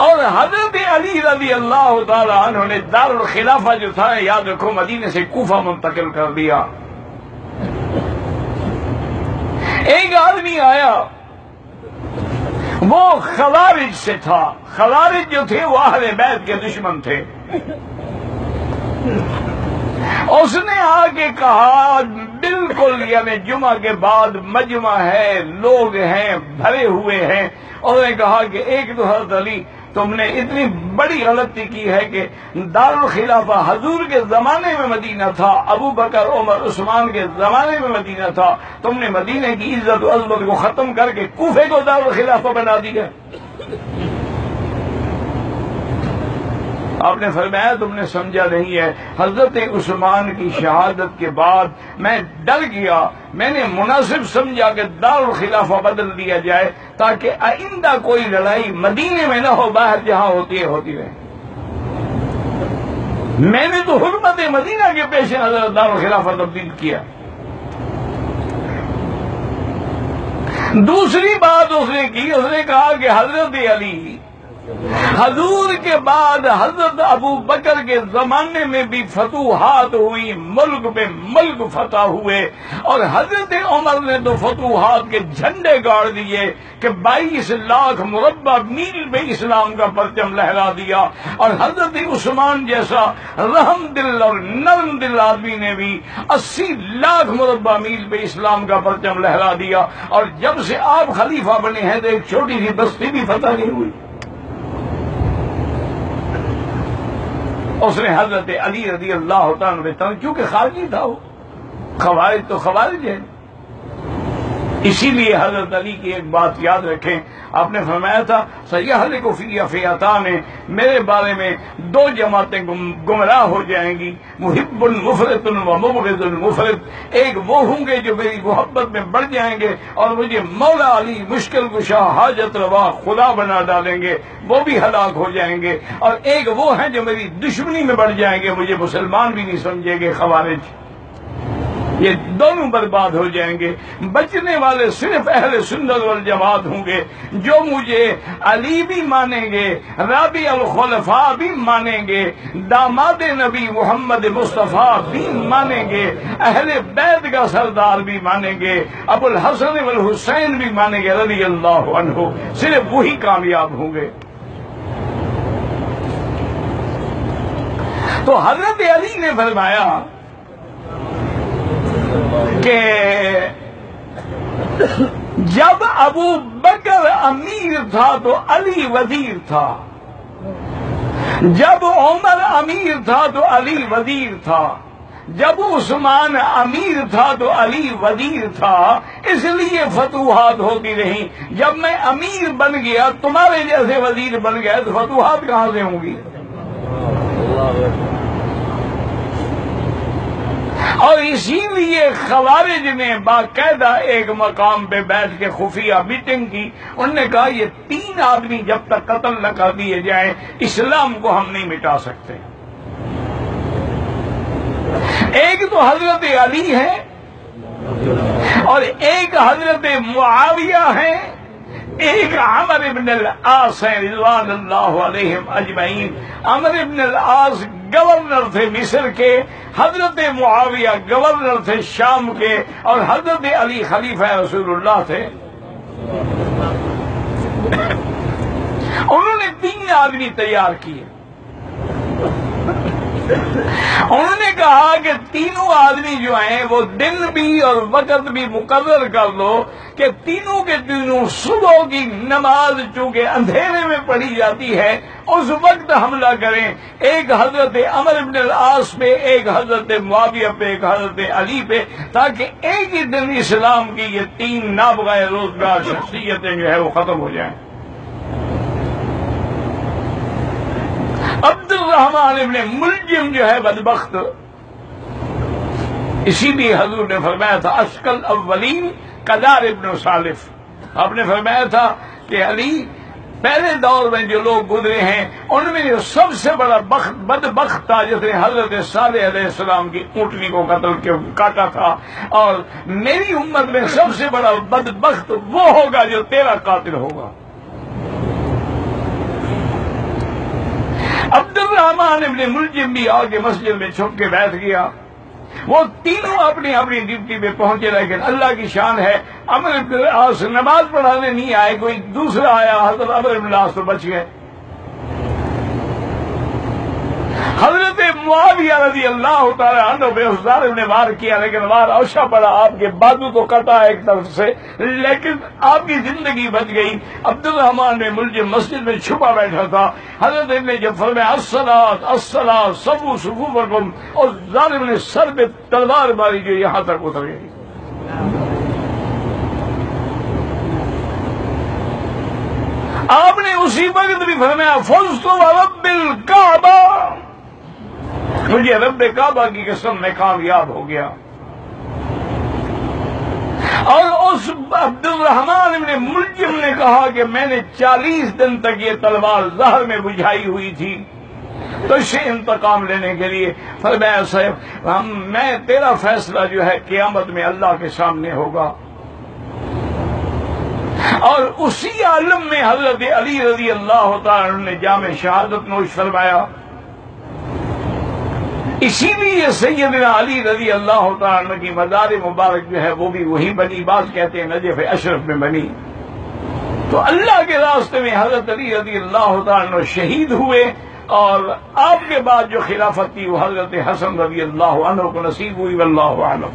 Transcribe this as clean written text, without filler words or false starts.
اور حضرت علی رضی اللہ تعالی عنہ نے دارالخلافہ جو تھا یاد رکھو مدینے سے کوفہ منتقل کر دیا۔ ایک آدمی آیا، وہ خوارج سے تھا، خوارج جو تھے وہ اہل بیت کے دشمن تھے۔ اس نے آ کے کہا بالکل یعنی جمعہ کے بعد مجمع ہے، لوگ ہیں بھرے ہوئے ہیں، اور نے کہا کہ ایک تو حضرت علی تم نے اتنی بڑی غلطی کی ہے کہ دارالخلافہ حضور کے زمانے میں مدینہ تھا، ابو بکر عمر عثمان کے زمانے میں مدینہ تھا، تم نے مدینہ کی عزت و عظمت کو ختم کر کے کوفے کو دارالخلافہ بنا دیا۔ آپ نے فرمایا تم نے سمجھا نہیں ہے، حضرت عثمان کی شہادت کے بعد میں ڈر گیا، میں نے مناسب سمجھا کہ دارالخلافہ بدل دیا جائے تاکہ آئندہ کوئی لڑائی مدینے میں نہ ہو، باہر جہاں ہوتی ہے ہوتی رہے۔ میں نے تو حرمت مدینہ کے پیش نظر دارالخلافہ تبدیل کیا۔ دوسری بات اس نے کی، اس نے کہا کہ حضرت علی حضور کے بعد حضرت ابو بکر کے زمانے میں بھی فتوحات ہوئی، ملک پہ ملک فتح ہوئے، اور حضرت عمر نے تو فتوحات کے جھنڈے گاڑ دیے کہ 22 لاکھ مربع میل پہ اسلام کا پرچم لہرا دیا، اور حضرت عثمان جیسا رحم دل اور نرم دل آدمی نے بھی 80 لاکھ مربع میل پہ اسلام کا پرچم لہرا دیا، اور جب سے آپ خلیفہ بنے ہیں تو ایک چھوٹی سی بستی بھی فتح نہیں ہوئی۔ اس نے حضرت علی رضی اللہ تعالیٰ عنہ، کیونکہ خارجی تھا وہ، خوارج تو خوارج ہے، اسی لیے حضرت علی کی ایک بات یاد رکھیں، آپ نے فرمایا تھا سیہلک فی فئتان، میرے بارے میں 2 جماعتیں گمراہ ہو جائیں گی، محب مفرط و مبغض مفرط، ایک وہ ہوں گے جو میری محبت میں بڑھ جائیں گے اور مجھے مولا علی مشکل کشا حاجت روا خدا بنا ڈالیں گے، وہ بھی ہلاک ہو جائیں گے، اور ایک وہ ہیں جو میری دشمنی میں بڑھ جائیں گے، مجھے مسلمان بھی نہیں سمجھیں گے، خوارج، یہ دونوں برباد ہو جائیں گے۔ بچنے والے صرف اہل سنت والجماعت ہوں گے، جو مجھے علی بھی مانیں گے، رابع الخلفاء بھی مانیں گے، داماد نبی محمد مصطفیٰ بھی مانیں گے، اہل بیت کا سردار بھی مانیں گے، ابو الحسن والحسین بھی مانیں گے رضی اللہ عنہ، صرف وہی کامیاب ہوں گے۔ تو حضرت علی نے فرمایا کہ جب ابو بکر امیر تھا تو علی وزیر تھا، جب عمر امیر تھا تو علی وزیر تھا، جب عثمان امیر تھا تو علی وزیر تھا، اس لیے فتوحات ہوتی رہی۔ جب میں امیر بن گیا، تمہارے جیسے وزیر بن گیا تو فتوحات کہاں سے ہوں گی؟ اور اسی لیے خوارج نے باقاعدہ ایک مقام پہ بیٹھ کے خفیہ میٹنگ کی، انہوں نے کہا یہ 3 آدمی جب تک قتل نہ کر دیے جائیں اسلام کو ہم نہیں مٹا سکتے۔ ایک تو حضرت علی ہے، اور ایک حضرت معاویہ ہے، ایک عمر بن العاص ہے رضوان اللہ علیہم اجمعین۔ عمر بن العاص گورنر تھے مصر کے، حضرت معاویہ گورنر تھے شام کے، اور حضرت علی خلیفہ رسول اللہ تھے۔ انہوں نے 3 آدمی تیار کیے، انہوں نے کہا کہ تینوں آدمی جو ہیں وہ دن بھی اور وقت بھی مقرر کر لو کہ تینوں کے تینوں صبح کی نماز چونکہ اندھیرے میں پڑھی جاتی ہے اس وقت حملہ کریں، ایک حضرت عمر بن العاص پہ، ایک حضرت معاویہ پہ، ایک حضرت علی پہ، تاکہ ایک ہی دن اسلام کی یہ 3 نابغہ روزگار شخصیتیں جو ہے وہ ختم ہو جائیں۔ عبد الرحمن ابن ملجم جو ہے بدبخت، اسی لیے حضور نے فرمایا تھا اشقل اولین قدار ابن سالف، آپ نے فرمایا تھا کہ علی پہلے دور میں جو لوگ گزرے ہیں ان میں جو سب سے بڑا بدبخت تھا جس نے حضرت صالح علیہ السلام کی اونٹنی کو کاٹا تھا، اور میری امت میں سب سے بڑا بدبخت وہ ہوگا جو تیرا قاتل ہوگا۔ الرحمن ابن ملجم بھی آگے مسجد میں چھپ کے بیٹھ گیا. وہ تینوں اپنی اپنی ڈیوٹی پہ پہنچے، لیکن اللہ کی شان ہے عمرو بن العاص نماز پڑھانے نہیں آئے، کوئی دوسرا آیا، حضرت عمرو بن العاص تو بچ گئے. حضرت معاویہ رضی اللہ تعالی عنہ بے اس ظالم نے وار کیا، لیکن وار اوشا پڑا، آپ کے بازو تو کٹا ایک طرف سے، لیکن آپ کی زندگی بچ گئی. عبد الرحمن بن ملجم مسجد میں چھپا بیٹھا تھا. حضرت نے جب فرمایا الصلاۃ الصلاۃ صفوا صفوفکم، اور ظالم نے سر پہ تلوار ماری جو یہاں تک اتر گئی. آپ نے اسی وقت بھی فرمایا فزت ورب الکعبہ، مجھے رب کعبہ کی قسم میں کامیاب ہو گیا. اور اس عبد الرحمن ابن ملجم نے کہا کہ میں نے 40 دن تک یہ تلوار زہر میں بجھائی ہوئی تھی تو اسے انتقام لینے کے لیے. فرمایا صاحب میں تیرا فیصلہ جو ہے قیامت میں اللہ کے سامنے ہوگا. اور اسی عالم میں حضرت علی رضی اللہ تعالی عنہ نے جام شہادت نوش فرمایا. اسی لیے سیدنا علی رضی اللہ تعالی عنہ کی مزار مبارک جو ہے وہ بھی وہی بنی، بعض کہتے ہیں نجف اشرف میں بنی. تو اللہ کے راستے میں حضرت علی رضی اللہ تعالی عنہ شہید ہوئے، اور آپ کے بعد جو خلافت تھی وہ حضرت حسن رضی اللہ عنہ کو نصیب ہوئی. واللہ اعلم.